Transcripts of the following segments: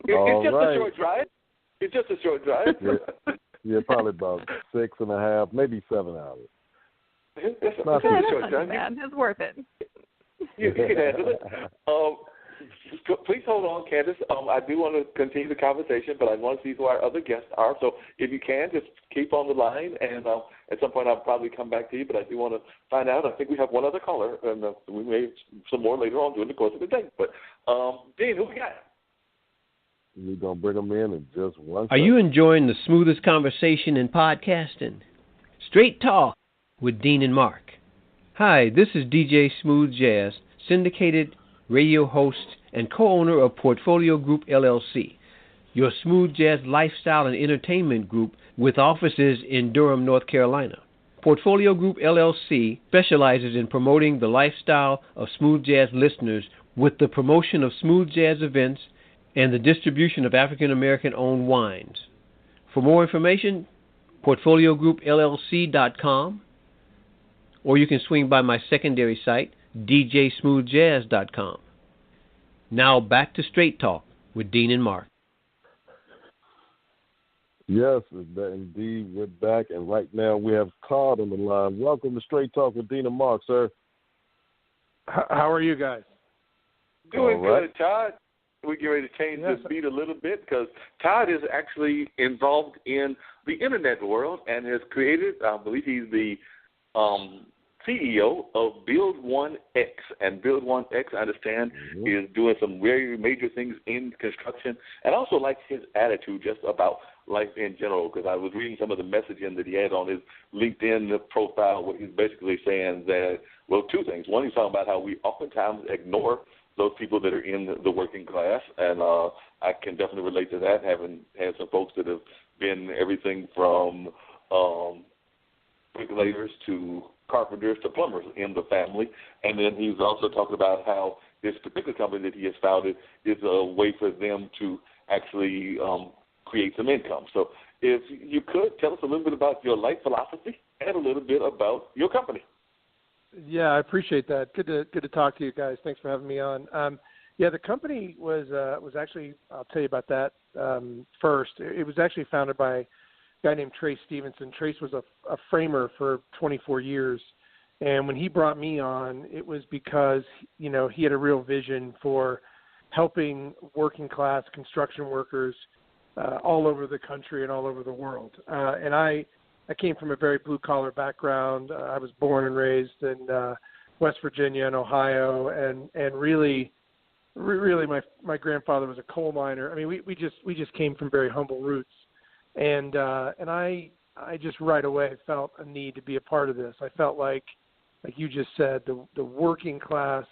It's just right. a short drive. It's just a short drive. Yeah, probably about 6.5, maybe 7 hours. That's That's a not short too drive. bad. It's worth it. You can handle it. Please hold on, Kandis. I do want to continue the conversation, but I want to see who our other guests are. So if you can, just keep on the line, and at some point I'll probably come back to you, but I do want to find out. I think we have one other caller, and we may have some more later on during the course of the day. But, Dean, who we got? We're going to bring them in just 1 second. Are you enjoying the smoothest conversation in podcasting? Straight Talk with Dean and Mark. Hi, this is DJ Smooth Jazz, syndicated radio host and co-owner of Portfolio Group LLC, your smooth jazz lifestyle and entertainment group with offices in Durham, North Carolina. Portfolio Group LLC specializes in promoting the lifestyle of smooth jazz listeners with the promotion of smooth jazz events and the distribution of African American owned wines. For more information, portfoliogroupllc.com, or you can swing by my secondary site, djsmoothjazz.com. Now back to Straight Talk with Dean and Mark. Yes, indeed, we're back, and right now we have Todd on the line. Welcome to Straight Talk with Dean and Mark, sir. How are you guys? Doing All right. good, Todd. We get ready to change this beat a little bit because Todd is actually involved in the internet world and has created, I believe he's the CEO of Build 1X. And Build 1X, I understand, is doing some very major things in construction. And I also like his attitude just about life in general, because I was reading some of the messaging that he had on his LinkedIn profile where he's basically saying that, well, two things. One, he's talking about how we oftentimes ignore those people that are in the working class, and I can definitely relate to that, having had some folks that have been everything from bricklayers to carpenters to plumbers in the family. And then he's also talking about how this particular company that he has founded is a way for them to actually create some income. So if you could tell us a little bit about your life philosophy and a little bit about your company. Yeah, I appreciate that. Good to talk to you guys. Thanks for having me on. The company was actually, I'll tell you about that first. It was actually founded by a guy named Trace Stevenson. Trace was a framer for 24 years, and when he brought me on, it was because he had a real vision for helping working class construction workers all over the country and all over the world. And I came from a very blue-collar background. I was born and raised in West Virginia and Ohio, and really my grandfather was a coal miner. I mean, we just came from very humble roots, and I just right away felt a need to be a part of this. I felt like you just said, the working class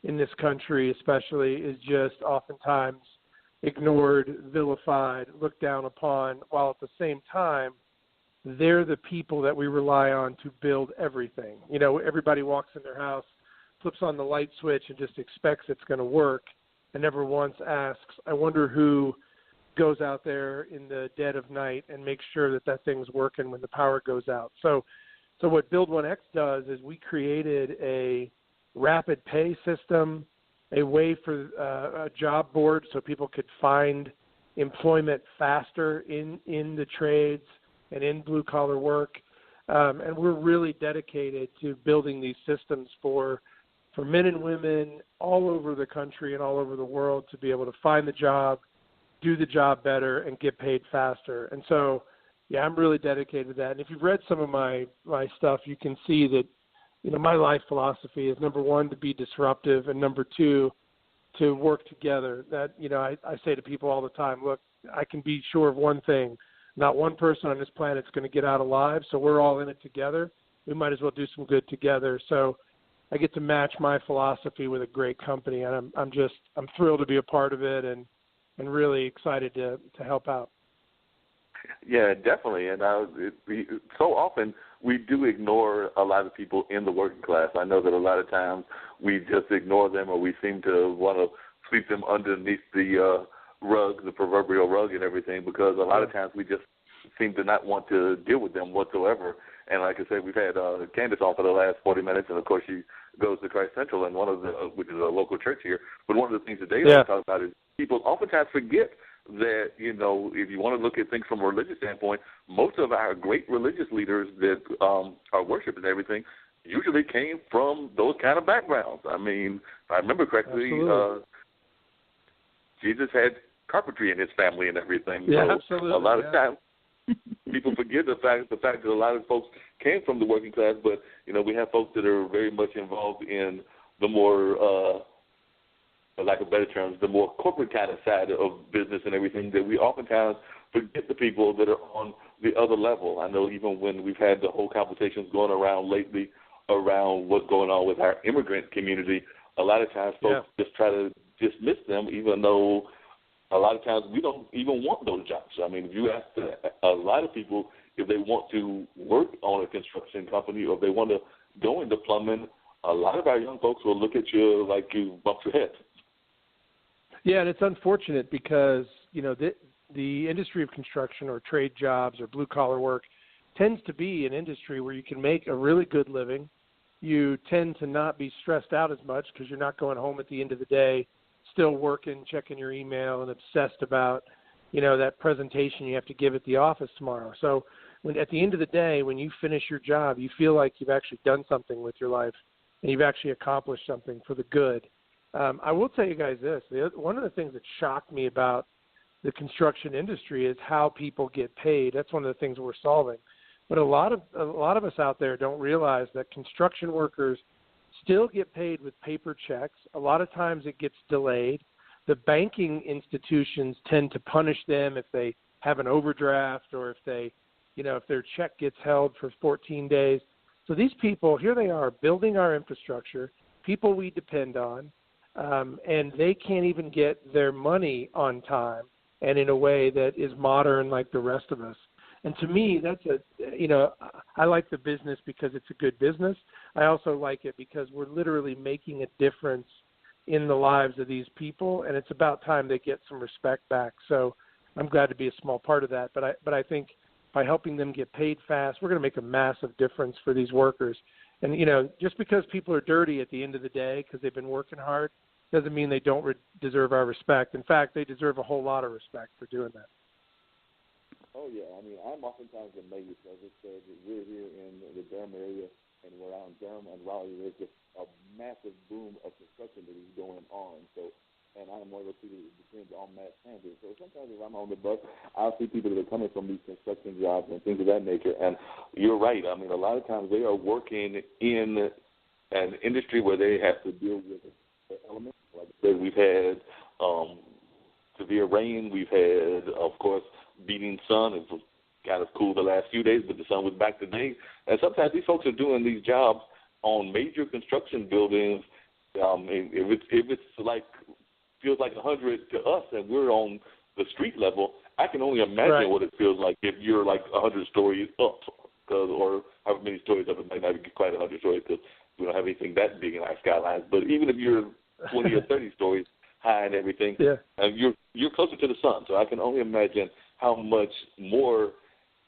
in this country especially is just oftentimes ignored, vilified, looked down upon, while at the same time they're the people that we rely on to build everything. Everybody walks in their house, flips on the light switch, and just expects it's going to work, and never once asks, I wonder who goes out there in the dead of night and makes sure that thing's working when the power goes out. So what Build 1X does is we created a rapid pay system, a way for a job board so people could find employment faster in the trades and in blue-collar work. And we're really dedicated to building these systems for men and women all over the country and all over the world to be able to find the job, do the job better, and get paid faster. And so, I'm really dedicated to that. And if you've read some of my stuff, you can see that, my life philosophy is, number one, to be disruptive, and number two, to work together. That, I say to people all the time, look, I can be sure of one thing. Not one person on this planet is going to get out alive, so we're all in it together. We might as well do some good together. So I get to match my philosophy with a great company, and I'm thrilled to be a part of it and really excited to help out. Yeah, definitely. And so often we do ignore a lot of people in the working class. I know that a lot of times we just ignore them, or we seem to want to sweep them underneath the rug, the proverbial rug and everything, because a lot of times we just seem to not want to deal with them whatsoever. And like I said, we've had Kandis on for the last 40 minutes, and of course she goes to Christ Central, and which is a local church here. But one of the things that they talk about is people oftentimes forget that, if you want to look at things from a religious standpoint, most of our great religious leaders that are worship and everything usually came from those kind of backgrounds. I mean, if I remember correctly, Jesus had carpentry in his family and everything. Yeah, so absolutely. A lot of times people forget the fact that a lot of folks came from the working class, but, we have folks that are very much involved in the more, for lack of better terms, the more corporate kind of side of business and everything, that we oftentimes forget the people that are on the other level. I know even when we've had the whole conversations going around lately around what's going on with our immigrant community, a lot of times folks just try to dismiss them, even though a lot of times we don't even want those jobs. I mean, if you ask a lot of people if they want to work on a construction company or if they want to go into plumbing, a lot of our young folks will look at you like you bumped your head. Yeah, and it's unfortunate because, the industry of construction or trade jobs or blue-collar work tends to be an industry where you can make a really good living. You tend to not be stressed out as much because you're not going home at the end of the day still working, checking your email, and obsessed about, that presentation you have to give at the office tomorrow. So at the end of the day, when you finish your job, you feel like you've actually done something with your life and you've actually accomplished something for the good. I will tell you guys this. One of the things that shocked me about the construction industry is how people get paid. That's one of the things we're solving. But a lot of us out there don't realize that construction workers still get paid with paper checks. A lot of times it gets delayed. The banking institutions tend to punish them if they have an overdraft or if they, if their check gets held for 14 days. So these people, here they are building our infrastructure, people we depend on, and they can't even get their money on time and in a way that is modern like the rest of us. And to me, that's I like the business because it's a good business. I also like it because we're literally making a difference in the lives of these people, and it's about time they get some respect back. So I'm glad to be a small part of that. But I think by helping them get paid fast, we're going to make a massive difference for these workers. And, just because people are dirty at the end of the day because they've been working hard doesn't mean they don't deserve our respect. In fact, they deserve a whole lot of respect for doing that. Oh, yeah. I mean, I'm oftentimes amazed, as I said, that we're here in the Durham area and around Durham and Raleigh. There's just a massive boom of construction that is going on. So, and I'm one of those people that depends on mass transit. So sometimes if I'm on the bus, I'll see people that are coming from these construction jobs and things of that nature. And you're right. I mean, a lot of times they are working in an industry where they have to deal with elements. Like I said, we've had severe rain. We've had, of course, beating sun. It was kind of cool the last few days, but the sun was back today. And sometimes these folks are doing these jobs on major construction buildings. And if it's like feels like 100 to us, and we're on the street level, I can only imagine what it feels like if you're like 100 stories up, or however many stories up. It might not be quite 100 stories because we don't have anything that big in our skylines. But even if you're 20 or 30 stories high and everything, you're closer to the sun. So I can only imagine how much more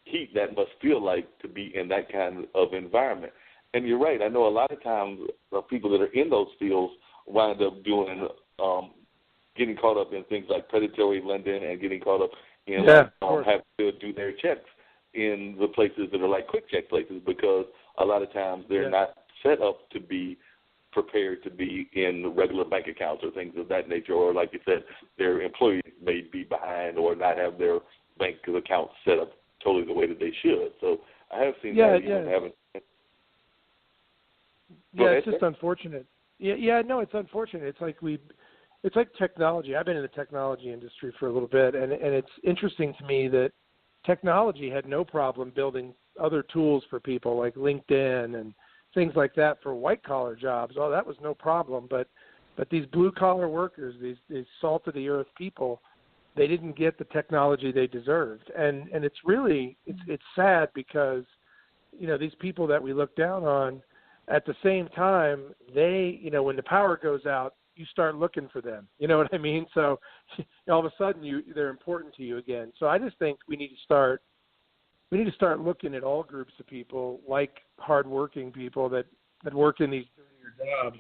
heat that must feel like to be in that kind of environment. And you're right. I know a lot of times people that are in those fields wind up doing getting caught up in things like predatory lending and getting caught up in having to do their checks in the places that are like quick check places, because a lot of times they're not set up to be prepared to be in regular bank accounts or things of that nature, or like you said, their employees may be behind or not have their bank accounts set up totally the way that they should. So I have seen that even having. It's just unfortunate. It's unfortunate. It's like technology. I've been in the technology industry for a little bit, and it's interesting to me that technology had no problem building other tools for people like LinkedIn and things like that for white-collar jobs. Oh, that was no problem. But these blue-collar workers, these salt-of-the-earth people, they didn't get the technology they deserved. And it's really it's sad because, these people that we look down on, at the same time, they, when the power goes out, you start looking for them. You know what I mean? So all of a sudden they're important to you again. So I just think we need to start looking at all groups of people, like hardworking people that work in these dirtier jobs.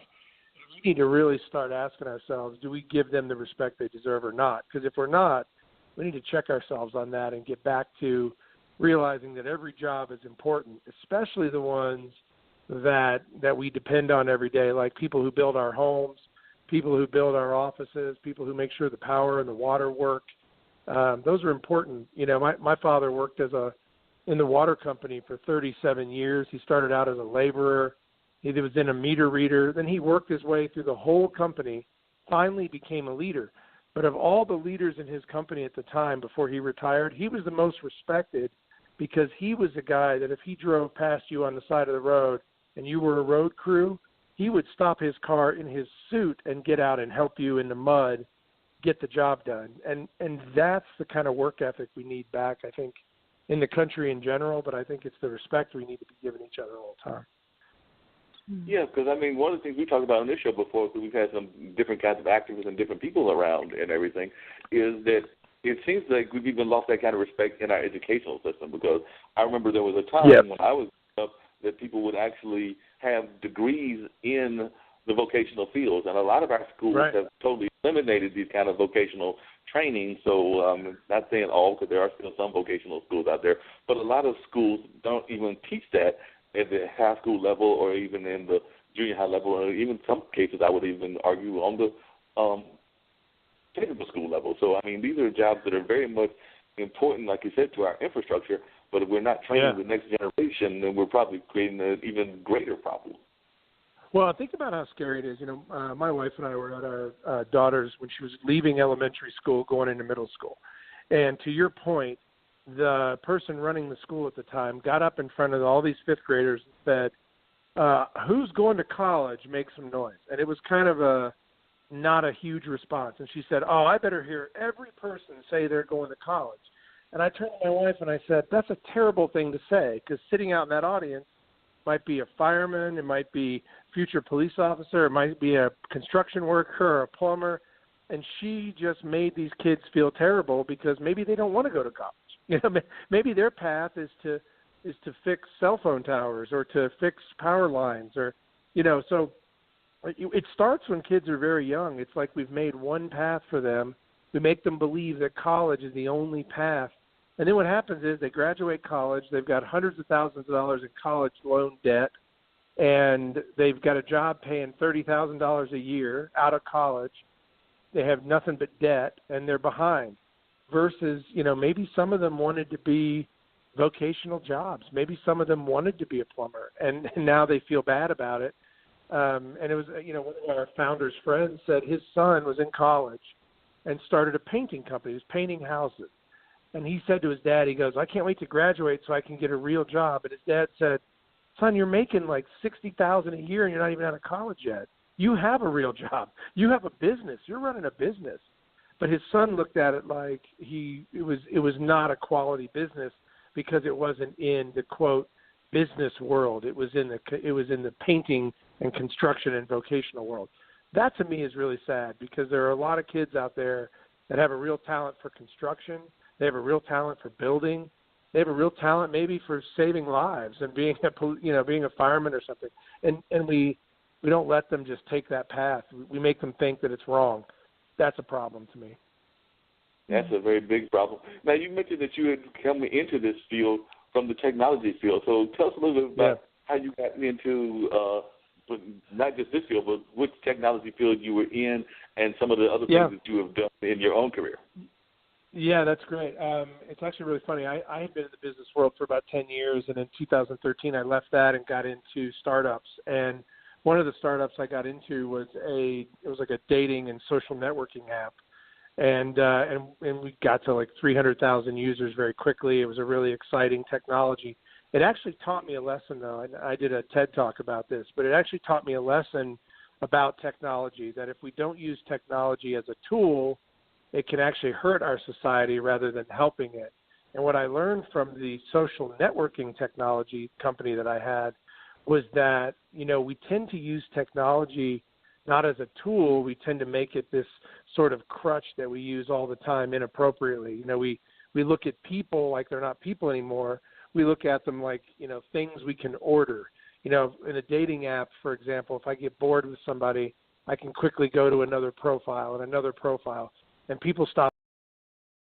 We need to really start asking ourselves, do we give them the respect they deserve or not? Because if we're not, we need to check ourselves on that and get back to realizing that every job is important, especially the ones that we depend on every day, like people who build our homes, people who build our offices, people who make sure the power and the water work. Those are important. You know, my father worked in the water company for 37 years. He started out as a laborer. He was in a meter reader. Then he worked his way through the whole company, finally became a leader. But of all the leaders in his company at the time before he retired, he was the most respected because he was the guy that if he drove past you on the side of the road and you were a road crew, he would stop his car in his suit and get out and help you in the mud get the job done. And that's the kind of work ethic we need back, I think, in the country in general, but I think it's the respect we need to be giving each other all the time. Yeah, because, I mean, one of the things we talked about on this show before, because we've had some different kinds of activists and different people around and everything, is that it seems like we've even lost that kind of respect in our educational system, because I remember there was a time when I was up that people would actually have degrees in the vocational fields, and a lot of our schools have totally eliminated these kind of vocational training. So not saying all, because there are still some vocational schools out there, but a lot of schools don't even teach that at the high school level or even in the junior high level, or even some cases I would even argue on the technical school level. So, I mean, these are jobs that are very much important, like you said, to our infrastructure, but if we're not training the next generation, then we're probably creating an even greater problem. Well, think about how scary it is. You know, my wife and I were at our daughter's when she was leaving elementary school, going into middle school. And to your point, the person running the school at the time got up in front of all these fifth graders and said, who's going to college? Make some noise. And it was kind of not a huge response. And she said, oh, I better hear every person say they're going to college. And I turned to my wife and I said, that's a terrible thing to say, because sitting out in that audience might be a fireman, it might be future police officer, it might be a construction worker or a plumber, and she just made these kids feel terrible because maybe they don't want to go to college. You know, maybe their path is to fix cell phone towers or to fix power lines, or, you know, so it starts when kids are very young. It's like we've made one path for them. We make them believe that college is the only path. And then what happens is they graduate college, they've got hundreds of thousands of dollars in college loan debt, and they've got a job paying $30,000 a year out of college. They have nothing but debt, and they're behind. Versus, you know, maybe some of them wanted to be vocational jobs. Maybe some of them wanted to be a plumber, and now they feel bad about it. And it was, you know, one of our founder's friends said his son was in college and started a painting company. He was painting houses. And he said to his dad, he goes, I can't wait to graduate so I can get a real job. And his dad said, son, you're making like $60,000 a year and you're not even out of college yet. You have a real job. You have a business. You're running a business. But his son looked at it like it was not a quality business because it wasn't in the quote business world. It was in the painting and construction and vocational world. That to me is really sad, because there are a lot of kids out there that have a real talent for construction. They have a real talent for building. They have a real talent maybe for saving lives and being a fireman or something. And we don't let them just take that path. We make them think that it's wrong. That's a problem to me. That's a very big problem. Now, you mentioned that you had come into this field from the technology field. So tell us a little bit about how you got into not just this field, but which technology field you were in and some of the other things that you have done in your own career. Yeah, that's great. It's actually really funny. I had been in the business world for about 10 years, and in 2013 I left that and got into startups. And one of the startups I got into was like a dating and social networking app. And we got to like 300,000 users very quickly. It was a really exciting technology. It actually taught me a lesson, though. I did a TED Talk about this, but it actually taught me a lesson about technology, that if we don't use technology as a tool, it can actually hurt our society rather than helping it. And what I learned from the social networking technology company that I had was that, you know, we tend to use technology not as a tool. We tend to make it this sort of crutch that we use all the time inappropriately. You know, we look at people like they're not people anymore. We look at them like, you know, things we can order. You know, in a dating app, for example, if I get bored with somebody, I can quickly go to another profile and another profile. And people stop